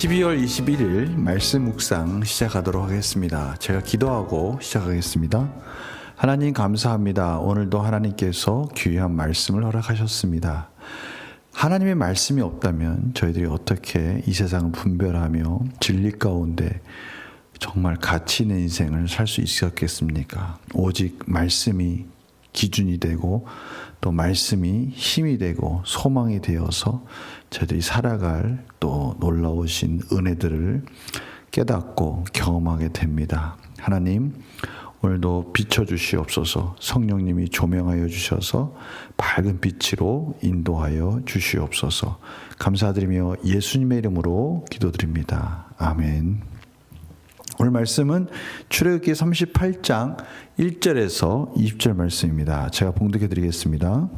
12월 21일 말씀 묵상 시작하도록 하겠습니다. 제가 기도하고 시작하겠습니다. 하나님 감사합니다. 오늘도 하나님께서 귀한 말씀을 허락하셨습니다. 하나님의 말씀이 없다면 저희들이 어떻게 이 세상을 분별하며 진리 가운데 정말 가치 있는 인생을 살 수 있었겠습니까? 오직 말씀이 기준이 되고 또 말씀이 힘이 되고 소망이 되어서 저희들이 살아갈 또 놀라우신 은혜들을 깨닫고 경험하게 됩니다. 하나님, 오늘도 비춰주시옵소서. 성령님이 조명하여 주셔서 밝은 빛으로 인도하여 주시옵소서. 감사드리며 예수님의 이름으로 기도드립니다. 아멘. 오늘 말씀은 출애굽기 38장 1절에서 20절 말씀입니다. 제가 봉독해 드리겠습니다.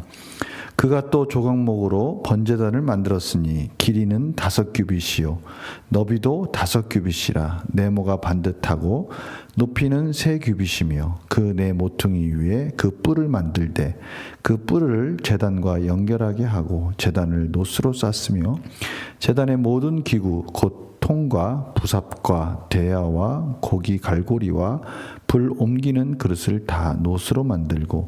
그가 또 조각목으로 번제단을 만들었으니 길이는 5규빗이요 너비도 5규빗이라 네모가 반듯하고 높이는 3규빗이며 그 네 모퉁이 위에 그 뿔을 만들되 그 뿔을 제단과 연결하게 하고 제단을 노스로 쌌으며 제단의 모든 기구 곧 통과 부삽과 대야와 고기 갈고리와 불 옮기는 그릇을 다 노스로 만들고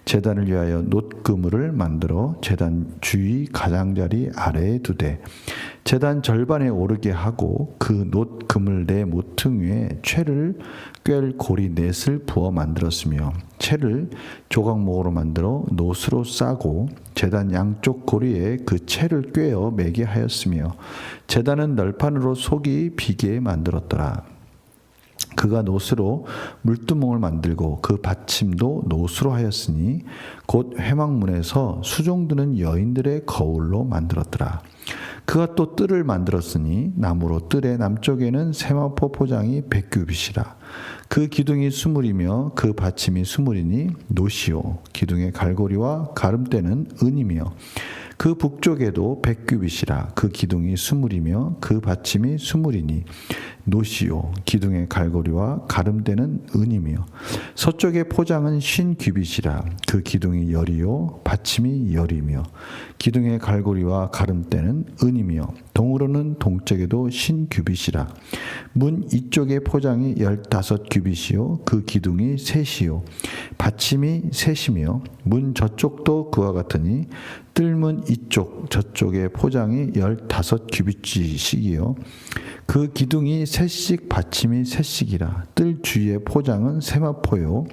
제단을 위하여 놋그물을 만들어 제단 주위 가장자리 아래에 두되 제단 절반에 오르게 하고 그 놋그물 네 모퉁이에 채를 꿰을 고리 넷을 부어 만들었으며 채를 조각목으로 만들어 놋으로 싸고 제단 양쪽 고리에 그 채를 꿰어 매게 하였으며 제단은 널판으로 속이 비게 만들었더라. 그가 놋으로 물두멍을 만들고 그 받침도 놋으로 하였으니 곧 회막문에서 수종드는 여인들의 거울로 만들었더라. 그가 또 뜰을 만들었으니 나무로 뜰의 남쪽에는 세마포 포장이 100규빗이라. 그 기둥이 수물이며 그 받침이 수물이니 놋이요 기둥의 갈고리와 가름대는 은이며 그 북쪽에도 100규빗이라. 그 기둥이 수물이며 그 받침이 수물이니 놋이요 기둥의 갈고리와 가름대는 은이며 서쪽의 포장은 50규빗이라. 그 기둥이 열이요 받침이 열이며 기둥의 갈고리와 가름대는 은이며 동으로는 동쪽에도 50규빗이라. 문 이쪽의 포장이 15규빗이요 그 기둥이 셋이요 받침이 셋이며 문 저쪽도 그와 같으니 뜰문 이쪽 저쪽의 포장이 15규빗씩이요 그 기둥이 셋씩 받침이 셋씩이라. 뜰 주위의 포장은 세마포요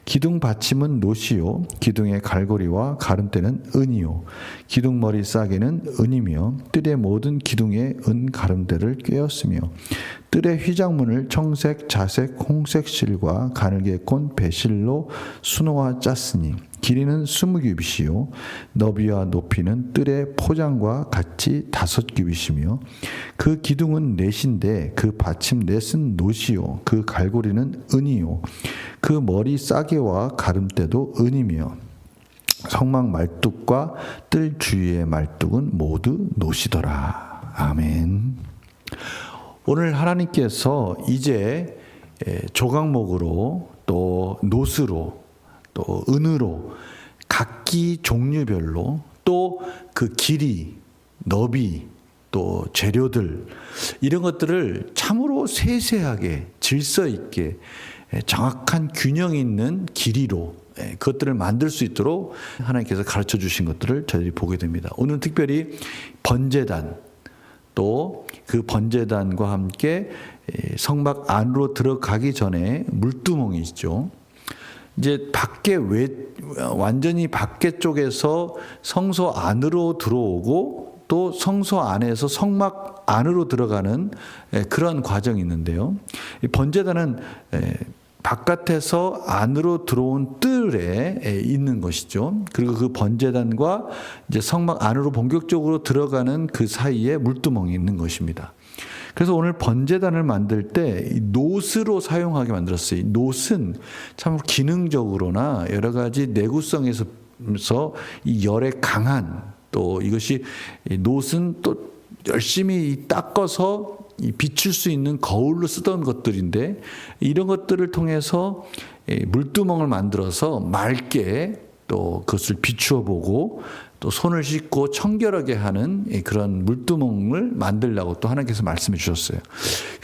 기둥 받침은 놋이요 기둥의 갈고리와 가름대는 은이요 기둥머리 싸개는 은이며 뜰의 모든 기둥에 은 가름대를 꿰었으며 뜰의 휘장문을 청색, 자색, 홍색 실과 가늘게 꼰 배실로 수놓아 짰으니 길이는 20규빗이요 너비와 높이는 뜰의 포장과 같이 5규빗이며 그 기둥은 넷인데 그 받침 넷은 놋이요 그 갈고리는 은이요 그 머리 싸개와 가름대도 은이며 성막 말뚝과 뜰 주위의 말뚝은 모두 놋이더라. 아멘. 오늘 하나님께서 이제 조각목으로 또 놋으로 또 은으로 각기 종류별로 또 그 길이, 너비, 또 재료들 이런 것들을 참으로 세세하게 질서 있게 정확한 균형 있는 길이로 그것들을 만들 수 있도록 하나님께서 가르쳐 주신 것들을 저희들이 보게 됩니다. 오늘 특별히 번제단 또 그 번제단과 함께 성막 안으로 들어가기 전에 물두멍이 있죠. 이제 완전히 밖에 쪽에서 성소 안으로 들어오고 또 성소 안에서 성막 안으로 들어가는 그런 과정이 있는데요. 이 번제단은 바깥에서 안으로 들어온 뜰에 있는 것이죠. 그리고 그 번제단과 이제 성막 안으로 본격적으로 들어가는 그 사이에 물두멍이 있는 것입니다. 그래서 오늘 번제단을 만들 때 놋으로 사용하게 만들었어요. 놋은 참 기능적으로나 여러 가지 내구성에서 이 열에 강한 또 이것이 놋은 또 열심히 닦아서 비출 수 있는 거울로 쓰던 것들인데 이런 것들을 통해서 물두멍을 만들어서 맑게 또 그것을 비추어 보고 또 손을 씻고 청결하게 하는 그런 물두멍을 만들라고 또 하나님께서 말씀해 주셨어요.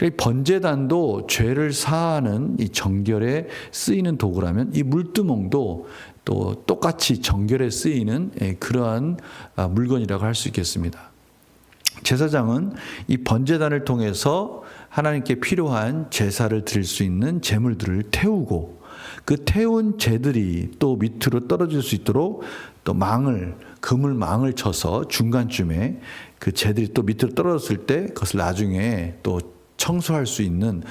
이 번제단도 죄를 사하는 이 정결에 쓰이는 도구라면 이 물두멍도 또 똑같이 정결에 쓰이는 그러한 물건이라고 할 수 있겠습니다. 제사장은 이 번제단을 통해서 하나님께 필요한 제사를 드릴 수 있는 제물들을 태우고 그 태운 재들이 또 밑으로 떨어질 수 있도록 또 그물망을 쳐서 중간쯤에 그 재들이 또 밑으로 떨어졌을 때 그것을 나중에 또 청소할 수 있는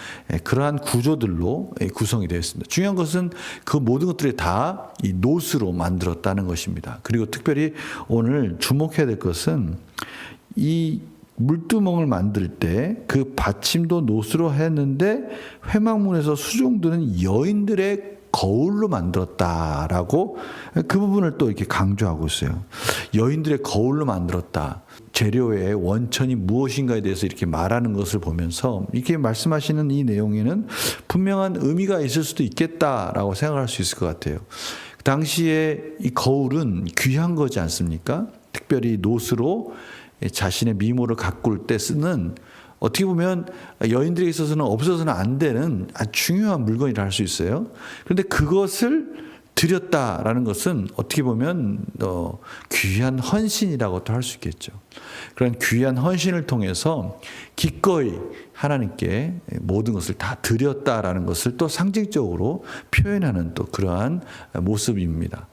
그러한 구조들로 구성이 되어 있습니다. 중요한 것은 그 모든 것들이 다 이 노스로 만들었다는 것입니다. 그리고 특별히 오늘 주목해야 될 것은 이 물두멍을 만들 때 그 받침도 노스로 했는데 회막문에서 수종드는 여인들의 거울로 만들었다라고 그 부분을 또 이렇게 강조하고 있어요. 여인들의 거울로 만들었다. 재료의 원천이 무엇인가에 대해서 이렇게 말하는 것을 보면서 이렇게 말씀하시는 이 내용에는 분명한 의미가 있을 수도 있겠다라고 생각할 수 있을 것 같아요. 당시에 이 거울은 귀한 거지 않습니까? 특별히 노스로 자신의 미모를 가꿀 때 쓰는 어떻게 보면 여인들에게 있어서는 없어서는 안 되는 아주 중요한 물건이라 할 수 있어요. 그런데 그것을 드렸다라는 것은 어떻게 보면 귀한 헌신이라고 또 할 수 있겠죠. 그런 귀한 헌신을 통해서 기꺼이 하나님께 모든 것을 다 드렸다라는 것을 또 상징적으로 표현하는 또 그러한 모습입니다.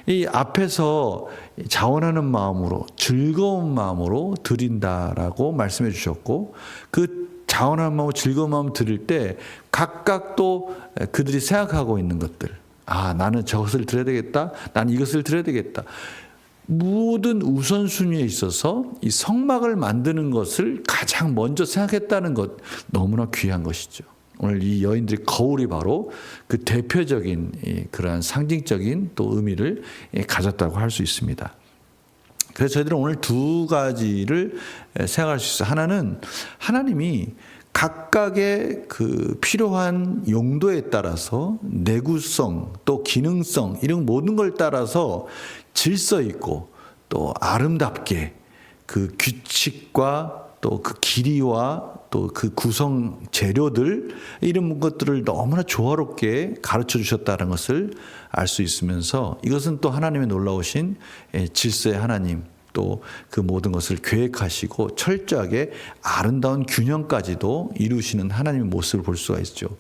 이 앞에서 자원하는 마음으로 즐거운 마음으로 드린다라고 말씀해 주셨고 그 자원하는 마음으로 즐거운 마음 드릴 때 각각 또 그들이 생각하고 있는 것들 나는 저것을 드려야 되겠다. 나는 이것을 드려야 되겠다. 모든 우선순위에 있어서 이 성막을 만드는 것을 가장 먼저 생각했다는 것 너무나 귀한 것이죠. 오늘 이 여인들의 거울이 바로 그 대표적인 그러한 상징적인 또 의미를 가졌다고 할 수 있습니다. 그래서 저희들은 오늘 두 가지를 생각할 수 있어요. 하나는 하나님이 각각의 그 필요한 용도에 따라서 내구성 또 기능성 이런 모든 걸 따라서 질서 있고 또 아름답게 그 규칙과 또 그 길이와 또 그 구성 재료들 이런 것들을 너무나 조화롭게 가르쳐 주셨다는 것을 알 수 있으면서 이것은 또 하나님의 놀라우신 질서의 하나님 또 그 모든 것을 계획하시고 철저하게 아름다운 균형까지도 이루시는 하나님의 모습을 볼 수가 있죠.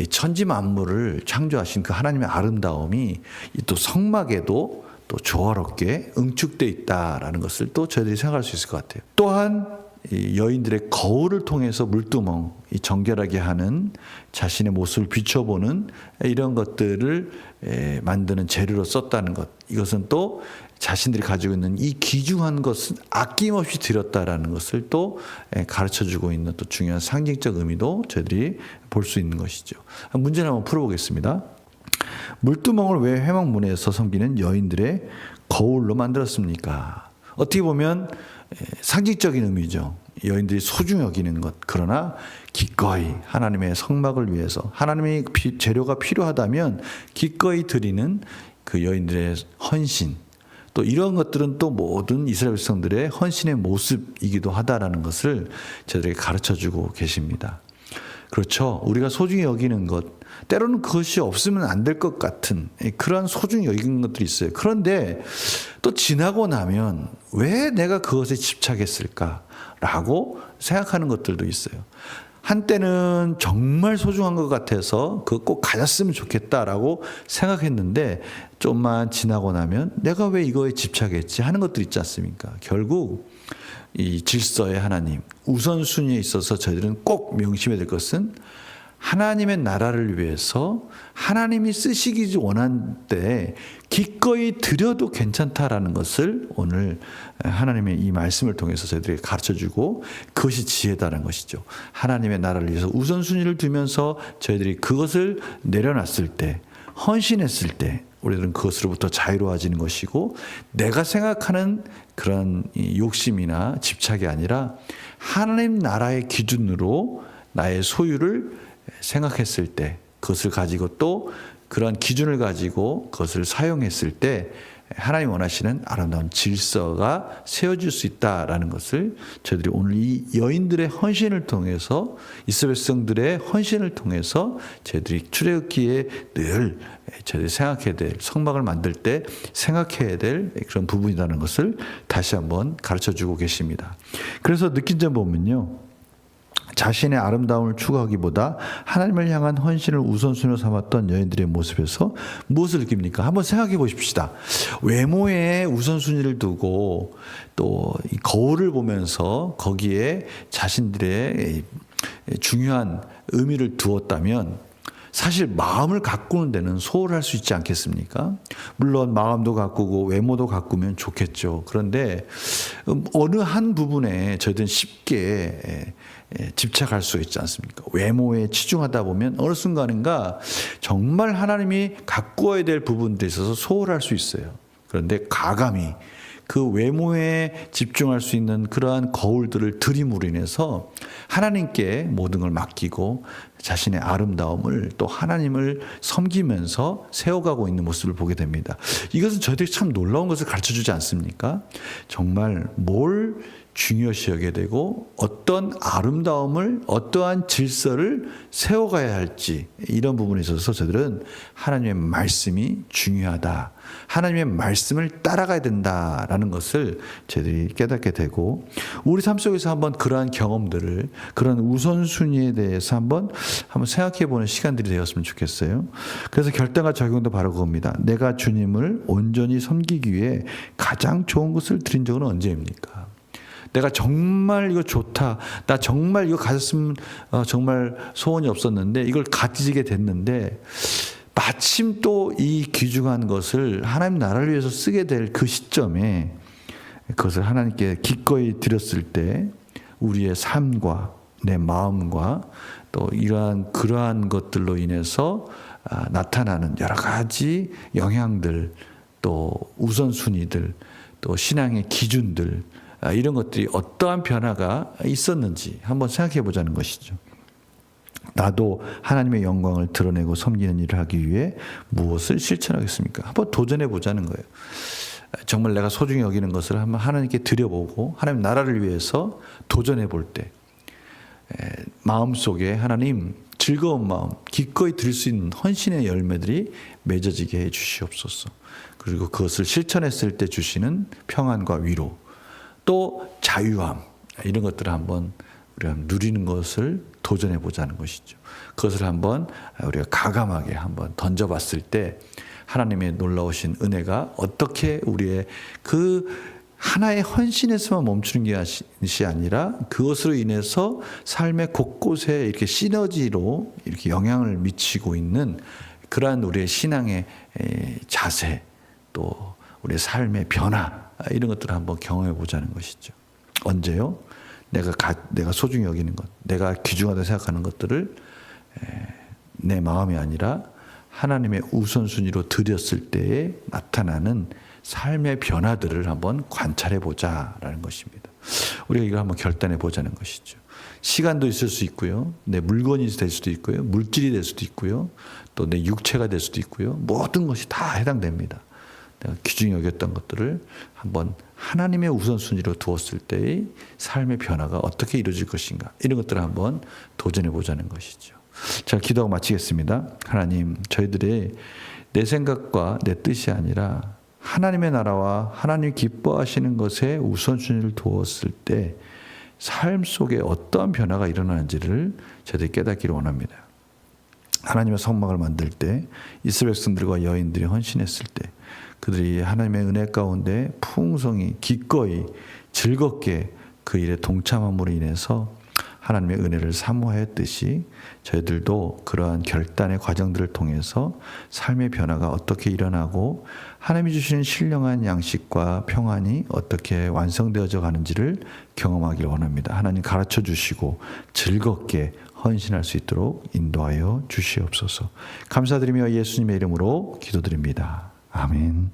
천지 만물을 창조하신 그 하나님의 아름다움이 또 성막에도 또 조화롭게 응축되어 있다라는 것을 또 저희들이 생각할 수 있을 것 같아요. 또한 이 여인들의 거울을 통해서 물두멍, 이 정결하게 하는 자신의 모습을 비춰보는 이런 것들을 만드는 재료로 썼다는 것. 이것은 또 자신들이 가지고 있는 이 귀중한 것은 아낌없이 드렸다라는 것을 또 가르쳐주고 있는 또 중요한 상징적 의미도 저희들이 볼 수 있는 것이죠. 문제를 한번 풀어보겠습니다. 물두멍을 왜 회막문에서 섬기는 여인들의 거울로 만들었습니까? 어떻게 보면 상징적인 의미죠. 여인들이 소중히 여기는 것. 그러나 기꺼이 하나님의 성막을 위해서 하나님의 재료가 필요하다면 기꺼이 드리는 그 여인들의 헌신. 또 이런 것들은 또 모든 이스라엘 백성들의 헌신의 모습이기도 하다라는 것을 저희들에게 가르쳐주고 계십니다. 그렇죠. 우리가 소중히 여기는 것, 때로는 그것이 없으면 안 될 것 같은 그러한 소중히 여기는 것들이 있어요. 그런데 또 지나고 나면 왜 내가 그것에 집착했을까라고 생각하는 것들도 있어요. 한때는 정말 소중한 것 같아서 그거 꼭 가졌으면 좋겠다라고 생각했는데 좀만 지나고 나면 내가 왜 이거에 집착했지 하는 것들 있지 않습니까? 결국 이 질서의 하나님, 우선순위에 있어서 저희들은 꼭 명심해야 될 것은 하나님의 나라를 위해서 하나님이 쓰시기 원한 때 기꺼이 드려도 괜찮다라는 것을 오늘 하나님의 이 말씀을 통해서 저희들에게 가르쳐주고 그것이 지혜다라는 것이죠. 하나님의 나라를 위해서 우선순위를 두면서 저희들이 그것을 내려놨을 때 헌신했을 때 우리들은 그것으로부터 자유로워지는 것이고 내가 생각하는 그런 욕심이나 집착이 아니라 하나님 나라의 기준으로 나의 소유를 생각했을 때 그것을 가지고 또 그러한 기준을 가지고 그것을 사용했을 때 하나님 원하시는 아름다운 질서가 세워질 수 있다라는 것을 저희들이 오늘 이 여인들의 헌신을 통해서, 이스라엘 백성들의 헌신을 통해서 저희들이 출애굽기에 늘 저희들이 생각해야 될, 성막을 만들 때 생각해야 될 그런 부분이라는 것을 다시 한번 가르쳐주고 계십니다. 그래서 느낀 점 보면요, 자신의 아름다움을 추구하기보다 하나님을 향한 헌신을 우선순위로 삼았던 여인들의 모습에서 무엇을 느낍니까? 한번 생각해 보십시다. 외모에 우선순위를 두고 또 이 거울을 보면서 거기에 자신들의 중요한 의미를 두었다면 사실 마음을 가꾸는 데는 소홀할 수 있지 않겠습니까? 물론 마음도 가꾸고 외모도 가꾸면 좋겠죠. 그런데 어느 한 부분에 저희들은 쉽게 집착할 수 있지 않습니까? 외모에 치중하다 보면 어느 순간인가 정말 하나님이 가꾸어야 될 부분들에 있어서 소홀할 수 있어요. 그런데 가감히 그 외모에 집중할 수 있는 그러한 거울들을 들임으로 인해서 하나님께 모든 걸 맡기고 자신의 아름다움을 또 하나님을 섬기면서 세워가고 있는 모습을 보게 됩니다. 이것은 저희들이 참 놀라운 것을 가르쳐주지 않습니까? 정말 뭘 중요시 여겨야 되고 어떤 아름다움을, 어떠한 질서를 세워가야 할지, 이런 부분에 있어서 저들은 하나님의 말씀이 중요하다, 하나님의 말씀을 따라가야 된다라는 것을 저희들이 깨닫게 되고, 우리 삶 속에서 한번 그러한 경험들을, 그런 우선순위에 대해서 한번 생각해 보는 시간들이 되었으면 좋겠어요. 그래서 결단과 적용도 바로 그겁니다. 내가 주님을 온전히 섬기기 위해 가장 좋은 것을 드린 적은 언제입니까? 내가 정말 이거 좋다, 나 정말 이거 가졌으면 정말 소원이 없었는데 이걸 가지게 됐는데 마침 또 이 귀중한 것을 하나님 나라를 위해서 쓰게 될 그 시점에 그것을 하나님께 기꺼이 드렸을 때 우리의 삶과 내 마음과 또 그러한 것들로 인해서 나타나는 여러 가지 영향들, 또 우선순위들, 또 신앙의 기준들, 이런 것들이 어떠한 변화가 있었는지 한번 생각해 보자는 것이죠. 나도 하나님의 영광을 드러내고 섬기는 일을 하기 위해 무엇을 실천하겠습니까? 한번 도전해 보자는 거예요. 정말 내가 소중히 여기는 것을 한번 하나님께 드려보고 하나님 나라를 위해서 도전해 볼 때 마음속에 하나님 즐거운 마음, 기꺼이 드릴 수 있는 헌신의 열매들이 맺어지게 해 주시옵소서. 그리고 그것을 실천했을 때 주시는 평안과 위로, 또 자유함, 이런 것들을 한번 우리가 누리는 것을 도전해 보자는 것이죠. 그것을 한번 우리가 가감하게 한번 던져봤을 때 하나님의 놀라우신 은혜가 어떻게 우리의 그 하나의 헌신에서만 멈추는 것이 아니라 그것으로 인해서 삶의 곳곳에 이렇게 시너지로 이렇게 영향을 미치고 있는 그러한 우리의 신앙의 자세, 또 우리의 삶의 변화, 이런 것들을 한번 경험해 보자는 것이죠. 언제요? 내가 소중히 여기는 것, 내가 귀중하다 생각하는 것들을 내 마음이 아니라 하나님의 우선순위로 드렸을 때에 나타나는 삶의 변화들을 한번 관찰해 보자라는 것입니다. 우리가 이걸 한번 결단해 보자는 것이죠. 시간도 있을 수 있고요, 내 물건이 될 수도 있고요, 물질이 될 수도 있고요, 또 내 육체가 될 수도 있고요, 모든 것이 다 해당됩니다. 내가 귀중히 여겼던 것들을 한번 하나님의 우선순위로 두었을 때의 삶의 변화가 어떻게 이루어질 것인가, 이런 것들을 한번 도전해 보자는 것이죠. 자, 기도하고 마치겠습니다. 하나님, 저희들의 내 생각과 내 뜻이 아니라 하나님의 나라와 하나님 기뻐하시는 것에 우선순위를 두었을 때 삶 속에 어떠한 변화가 일어나는지를 저희들이 깨닫기를 원합니다. 하나님의 성막을 만들 때 이스라엘 백성들과 여인들이 헌신했을 때 그들이 하나님의 은혜 가운데 풍성히 기꺼이 즐겁게 그 일에 동참함으로 인해서 하나님의 은혜를 사모하였듯이 저희들도 그러한 결단의 과정들을 통해서 삶의 변화가 어떻게 일어나고 하나님이 주시는 신령한 양식과 평안이 어떻게 완성되어져 가는지를 경험하기를 원합니다. 하나님 가르쳐 주시고 즐겁게 헌신할 수 있도록 인도하여 주시옵소서. 감사드리며 예수님의 이름으로 기도드립니다. 아멘.